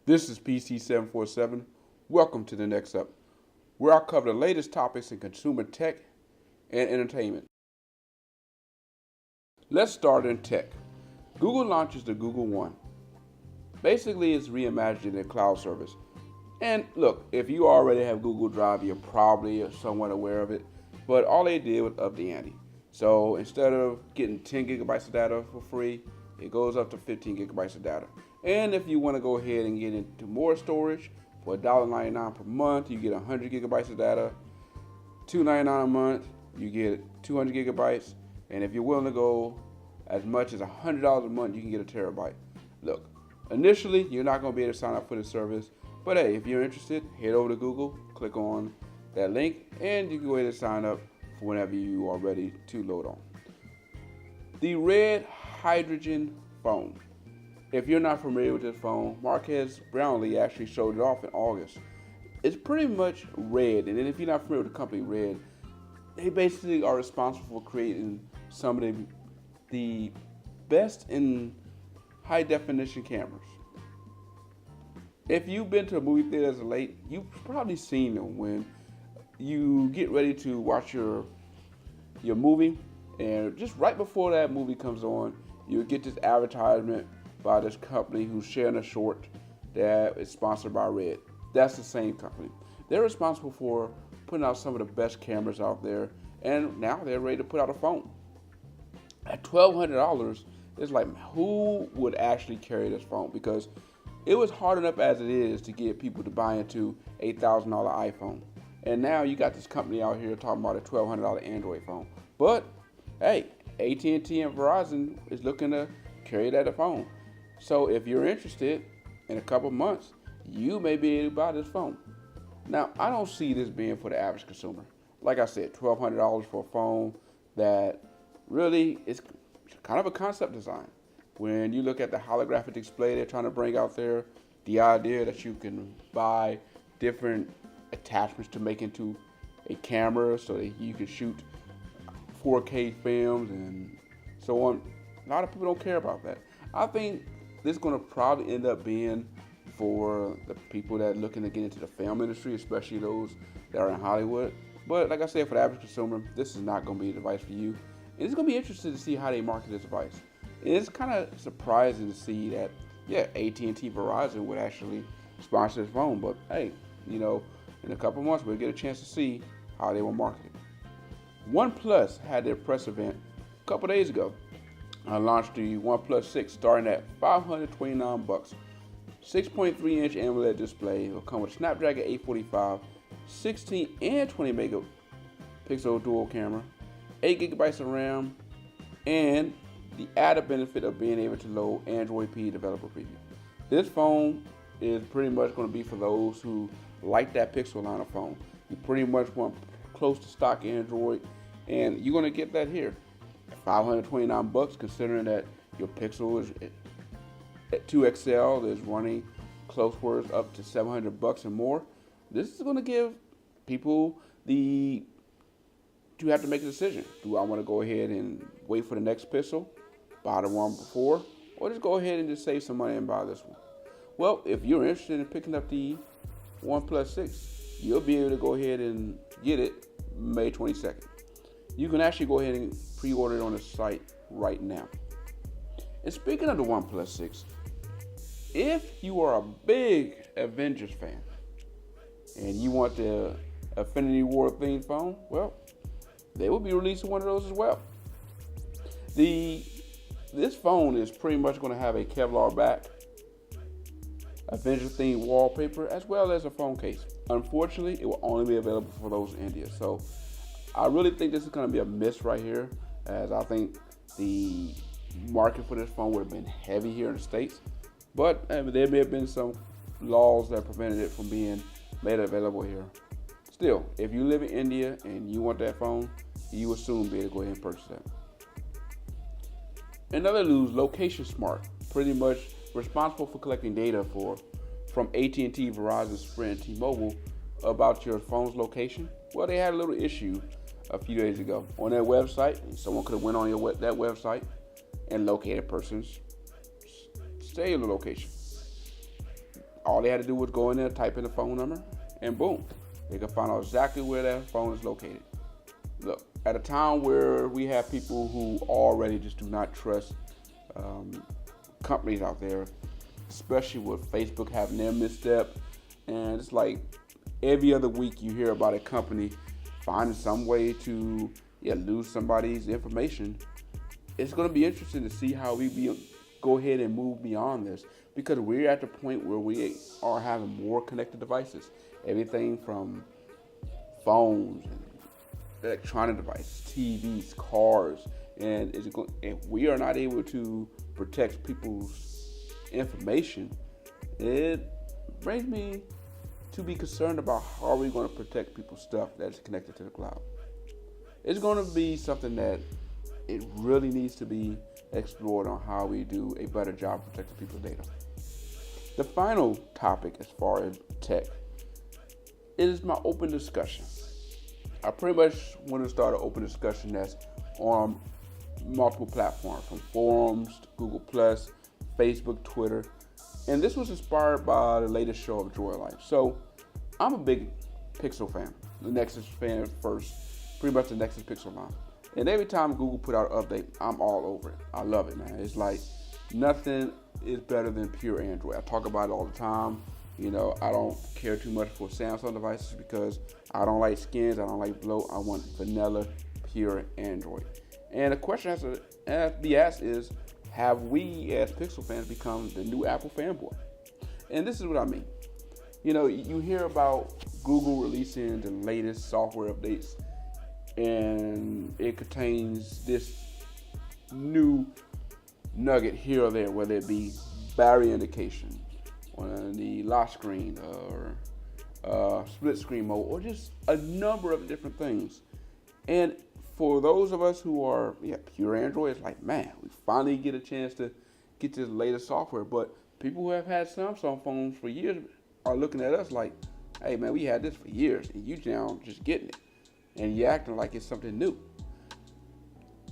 This is PC747. Welcome to the neXup, where I cover the latest topics in consumer tech and entertainment. Let's start in tech. Google launches the Google One. Basically, it's reimagining their cloud service. And look, if you already have Google Drive, you're probably somewhat aware of it. But all they did was up the ante. So instead of getting 10 gigabytes of data for free, it goes up to 15 gigabytes of data. And if you want to go ahead and get into more storage, for $1.99 per month, you get 100 gigabytes of data. $2.99 a month, you get 200 gigabytes. And if you're willing to go as much as $100 a month, you can get a terabyte. Look, initially, you're not going to be able to sign up for this service. But hey, if you're interested, head over to Google, click on that link, and you can go ahead and sign up for whenever you are ready to load on. The red hydrogen phone. If you're not familiar with this phone, Marques Brownlee actually showed it off in August. It's pretty much Red, and then if you're not familiar with the company Red, they basically are responsible for creating some of the best in high definition cameras. If you've been to a movie theater as of late, you've probably seen them when you get ready to watch your movie, and just right before that movie comes on, you get this advertisement by this company who's sharing a short that is sponsored by Red. That's the same company. They're responsible for putting out some of the best cameras out there, and now they're ready to put out a phone. At $1,200, it's like, who would actually carry this phone? Because it was hard enough as it is to get people to buy into $8,000 iPhone. And now you got this company out here talking about a $1,200 Android phone. But hey, AT&T and Verizon is looking to carry that phone. So if you're interested, in a couple months, you may be able to buy this phone. Now, I don't see this being for the average consumer. Like I said, $1,200 for a phone that really is kind of a concept design. When you look at the holographic display they're trying to bring out there, the idea that you can buy different attachments to make into a camera so that you can shoot 4K films and so on. A lot of people don't care about that. I think this is going to probably end up being for the people that are looking to get into the film industry, especially those that are in Hollywood. But like I said, for the average consumer, this is not going to be a device for you. And it's going to be interesting to see how they market this device. And it's kind of surprising to see that, AT&T Verizon would actually sponsor this phone. But hey, in a couple months, we'll get a chance to see how they will market it. OnePlus had their press event a couple days ago. I launched the OnePlus 6 starting at $529. 6.3-inch AMOLED display. It will come with Snapdragon 845, 16 and 20 megapixel dual camera, 8 gigabytes of RAM, and the added benefit of being able to load Android P developer preview. This phone is pretty much going to be for those who like that Pixel line of phone. You pretty much want close to stock Android, and you're going to get that here. $529, considering that your Pixel is 2 XL is running close words up to $700 and more. This is going to give people to have to make a decision. Do I want to go ahead and wait for the next Pixel, buy the one before, or just go ahead and just save some money and buy this one? Well, if you're interested in picking up the OnePlus 6, you'll be able to go ahead and get it May 22nd. You can actually go ahead and pre-order it on the site right now. And speaking of the OnePlus 6, if you are a big Avengers fan and you want the Infinity War themed phone, well, they will be releasing one of those as well. This phone is pretty much going to have a Kevlar back, Avengers themed wallpaper, as well as a phone case. Unfortunately, it will only be available for those in India. So I really think this is going to be a miss right here, as I think the market for this phone would have been heavy here in the States. But there may have been some laws that prevented it from being made available here. Still, if you live in India and you want that phone, you will soon be able to go ahead and purchase that. In other news, Location Smart, pretty much responsible for collecting data from AT&T, Verizon, Sprint, and T-Mobile about your phone's location. Well, they had a little issue a few days ago on their website. Someone could have went on that website and located a person's cellular location. All they had to do was go in there, type in the phone number, and boom, they could find out exactly where that phone is located. Look, at a time where we have people who already just do not trust companies out there, especially with Facebook having their misstep, and it's like every other week you hear about a company finding some way to lose somebody's information. It's going to be interesting to see how we go ahead and move beyond this, because we're at the point where we are having more connected devices. Everything from phones and electronic devices, TVs, cars, and if we are not able to protect people's information, it brings me to be concerned about how we're going to protect people's stuff that's connected to the cloud. It's going to be something that it really needs to be explored on how we do a better job protecting people's data. The final topic as far as tech is my open discussion. I pretty much want to start an open discussion that's on multiple platforms, from forums to Google+, Facebook, Twitter. And this was inspired by the latest show of Joy Life. So I'm a big Pixel fan, the Nexus fan first, pretty much the Nexus Pixel line. And every time Google put out an update, I'm all over it. I love it, man. It's like nothing is better than pure Android. I talk about it all the time. You know, I don't care too much for Samsung devices because I don't like skins, I don't like bloat. I want vanilla, pure Android. And the question has to be asked is, have we as Pixel fans become the new Apple fanboy? And this is what I mean. You know, you hear about Google releasing the latest software updates, and it contains this new nugget here or there, whether it be battery indication on the lock screen or split screen mode, or just a number of different things. And for those of us who are pure Android, it's like, man, we finally get a chance to get this latest software. But people who have had Samsung phones for years are looking at us like, hey man, we had this for years and you now just getting it, and you acting like it's something new.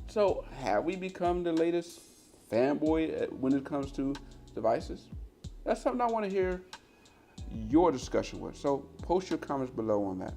So have we become the latest fanboy when it comes to devices? That's something I want to hear your discussion with. So post your comments below on that.